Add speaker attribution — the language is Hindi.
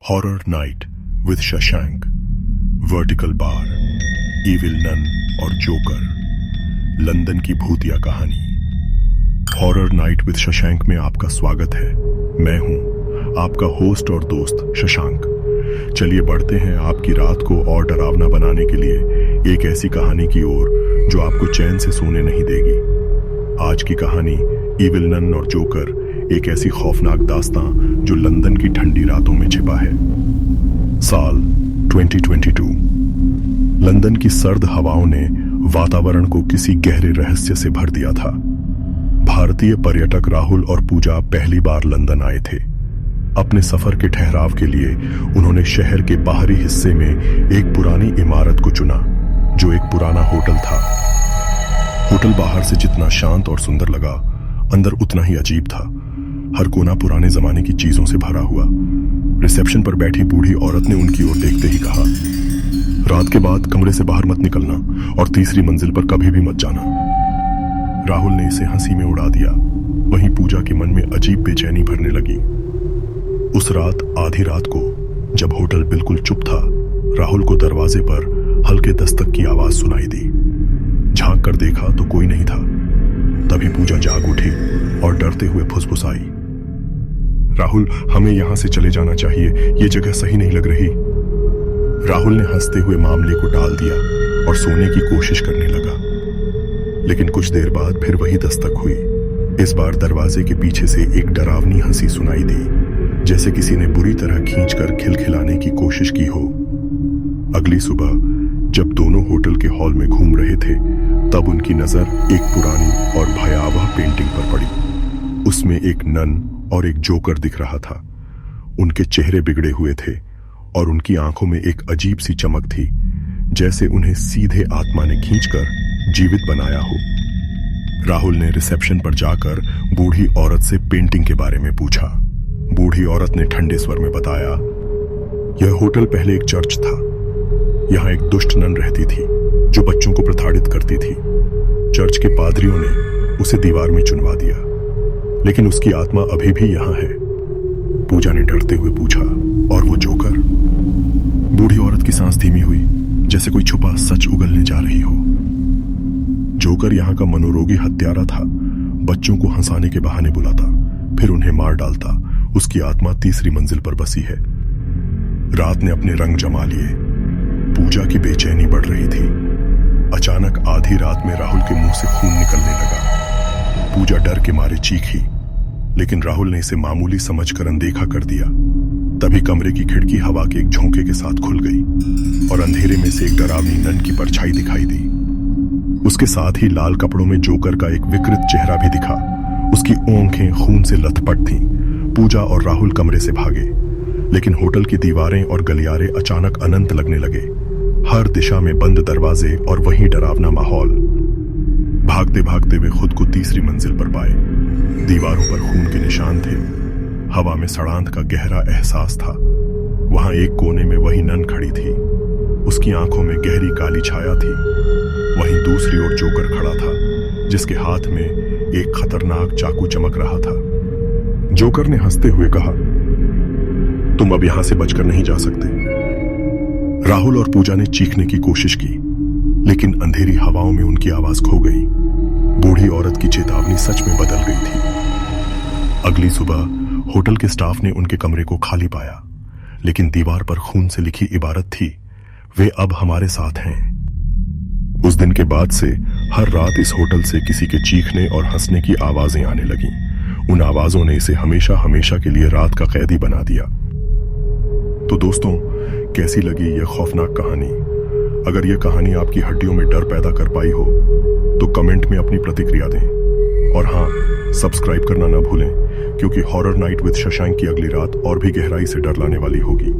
Speaker 1: Horror night with Shashank, vertical bar, evil nun और जोकर, लंदन की भूतिया कहानी। हॉरर नाइट विद शशांक में आपका स्वागत है। मैं हूं आपका होस्ट और दोस्त शशांक। चलिए बढ़ते हैं आपकी रात को और डरावना बनाने के लिए एक ऐसी कहानी की ओर जो आपको चैन से सोने नहीं देगी। आज की कहानी इविल नन और जोकर, एक ऐसी खौफनाक दास्तां जो लंदन की ठंडी रातों में छिपा है। साल 2022। लंदन की सर्द हवाओं ने वातावरण को किसी गहरे रहस्य से भर दिया था। भारतीय पर्यटक राहुल और पूजा पहली बार लंदन आए थे। अपने सफर के ठहराव के लिए उन्होंने शहर के बाहरी हिस्से में एक पुरानी इमारत को चुना जो एक पुराना होटल था। होटल बाहर से जितना शांत और सुंदर लगा, अंदर उतना ही अजीब था। हर कोना पुराने जमाने की चीजों से भरा हुआ। रिसेप्शन पर बैठी बूढ़ी औरत ने उनकी ओर देखते ही कहा, रात के बाद कमरे से बाहर मत निकलना और तीसरी मंजिल पर कभी भी मत जाना। राहुल ने इसे हंसी में उड़ा दिया। वहीं पूजा के मन में अजीब बेचैनी भरने लगी। उस रात आधी रात को जब होटल बिल्कुल चुप था, राहुल को दरवाजे पर हल्के दस्तक की आवाज सुनाई दी। झांक कर देखा तो कोई नहीं था। तभी पूजा जाग उठी और डरते हुए फुसफुसाई, राहुल, हमें यहां से चले जाना चाहिए, ये जगह सही नहीं लग रही। राहुल ने हंसते हुए मामले को टाल दिया और सोने की कोशिश करने लगा। लेकिन कुछ देर बाद फिर वही दस्तक हुई। इस बार दरवाजे के पीछे से एक डरावनी हंसी सुनाई दी, जैसे किसी ने बुरी तरह खींचकर खिलखिलाने की कोशिश की हो। अगली सुबह जब दोनों होटल के हॉल में घूम रहे थे, तब उनकी नजर एक पुरानी और भयावह पेंटिंग पर पड़ी। उसमें एक नन और एक जोकर दिख रहा था। उनके चेहरे बिगड़े हुए थे और उनकी आंखों में एक अजीब सी चमक थी, जैसे उन्हें सीधे आत्मा ने खींचकर जीवित बनाया हो। राहुल ने रिसेप्शन पर जाकर बूढ़ी औरत से पेंटिंग के बारे में पूछा। बूढ़ी औरत ने ठंडे स्वर में बताया, यह होटल पहले एक चर्च था। यहाँ एक दुष्ट नन रहती थी जो बच्चों को प्रताड़ित करती थी। चर्च के पादरियों ने उसे दीवार में चुनवा दिया, लेकिन उसकी आत्मा अभी भी यहाँ है। पूजा ने डरते हुए पूछा, और वो जोकर? बूढ़ी औरत की सांस धीमी हुई, जैसे कोई छुपा सच उगलने जा रही हो। जोकर यहाँ का मनोरोगी हत्यारा था। बच्चों को हंसाने के बहाने बुलाता, फिर उन्हें मार डालता। उसकी आत्मा तीसरी मंजिल पर बसी है। रात ने अपने रंग जमा लिए। पूजा की बेचैनी बढ़ रही थी। अचानक आधी रात में राहुल के मुंह से खून निकलने लगा। पूजा डर के मारे चीखी, लेकिन राहुल ने इसे मामूली समझकर अनदेखा कर दिया। तभी कमरे की खिड़की हवा के एक झोंके के साथ खुल गई और अंधेरे में से एक डरावनी नन की परछाई दिखाई दी। उसके साथ ही लाल कपड़ों में जोकर का एक विकृत चेहरा भी दिखा। उसकी आंखें खून से लथपथ थीं। पूजा और राहुल कमरे से भागे, लेकिन होटल की दीवारें और गलियारे अचानक अनंत लगने लगे। हर दिशा में बंद दरवाजे और वही डरावना माहौल। भागते भागते वे खुद को तीसरी मंजिल पर पाए। दीवारों पर खून के निशान थे। हवा में सड़ांध का गहरा एहसास था। वहां एक कोने में वही नन खड़ी थी। उसकी आंखों में गहरी काली छाया थी। वहीं दूसरी ओर जोकर खड़ा था, जिसके हाथ में एक खतरनाक चाकू चमक रहा था। जोकर ने हंसते हुए कहा, तुम अब यहां से बचकर नहीं जा सकते। राहुल और पूजा ने चीखने की कोशिश की, लेकिन अंधेरी हवाओं में उनकी आवाज खो गई। बूढ़ी औरत की चेतावनी सच में बदल गई थी। अगली सुबह होटल के स्टाफ ने उनके कमरे को खाली पाया, लेकिन दीवार पर खून से लिखी इबारत थी, वे अब हमारे साथ हैं। उस दिन के बाद से हर रात इस होटल से किसी के चीखने और हंसने की आवाजें आने लगीं। उन आवाजों ने इसे हमेशा हमेशा के लिए रात का कैदी बना दिया। तो दोस्तों, कैसी लगी यह खौफनाक कहानी? अगर यह कहानी आपकी हड्डियों में डर पैदा कर पाई हो तो कमेंट में अपनी प्रतिक्रिया दें। और हाँ, सब्सक्राइब करना ना भूलें, क्योंकि हॉरर नाइट विद शशांक की अगली रात और भी गहराई से डर लाने वाली होगी।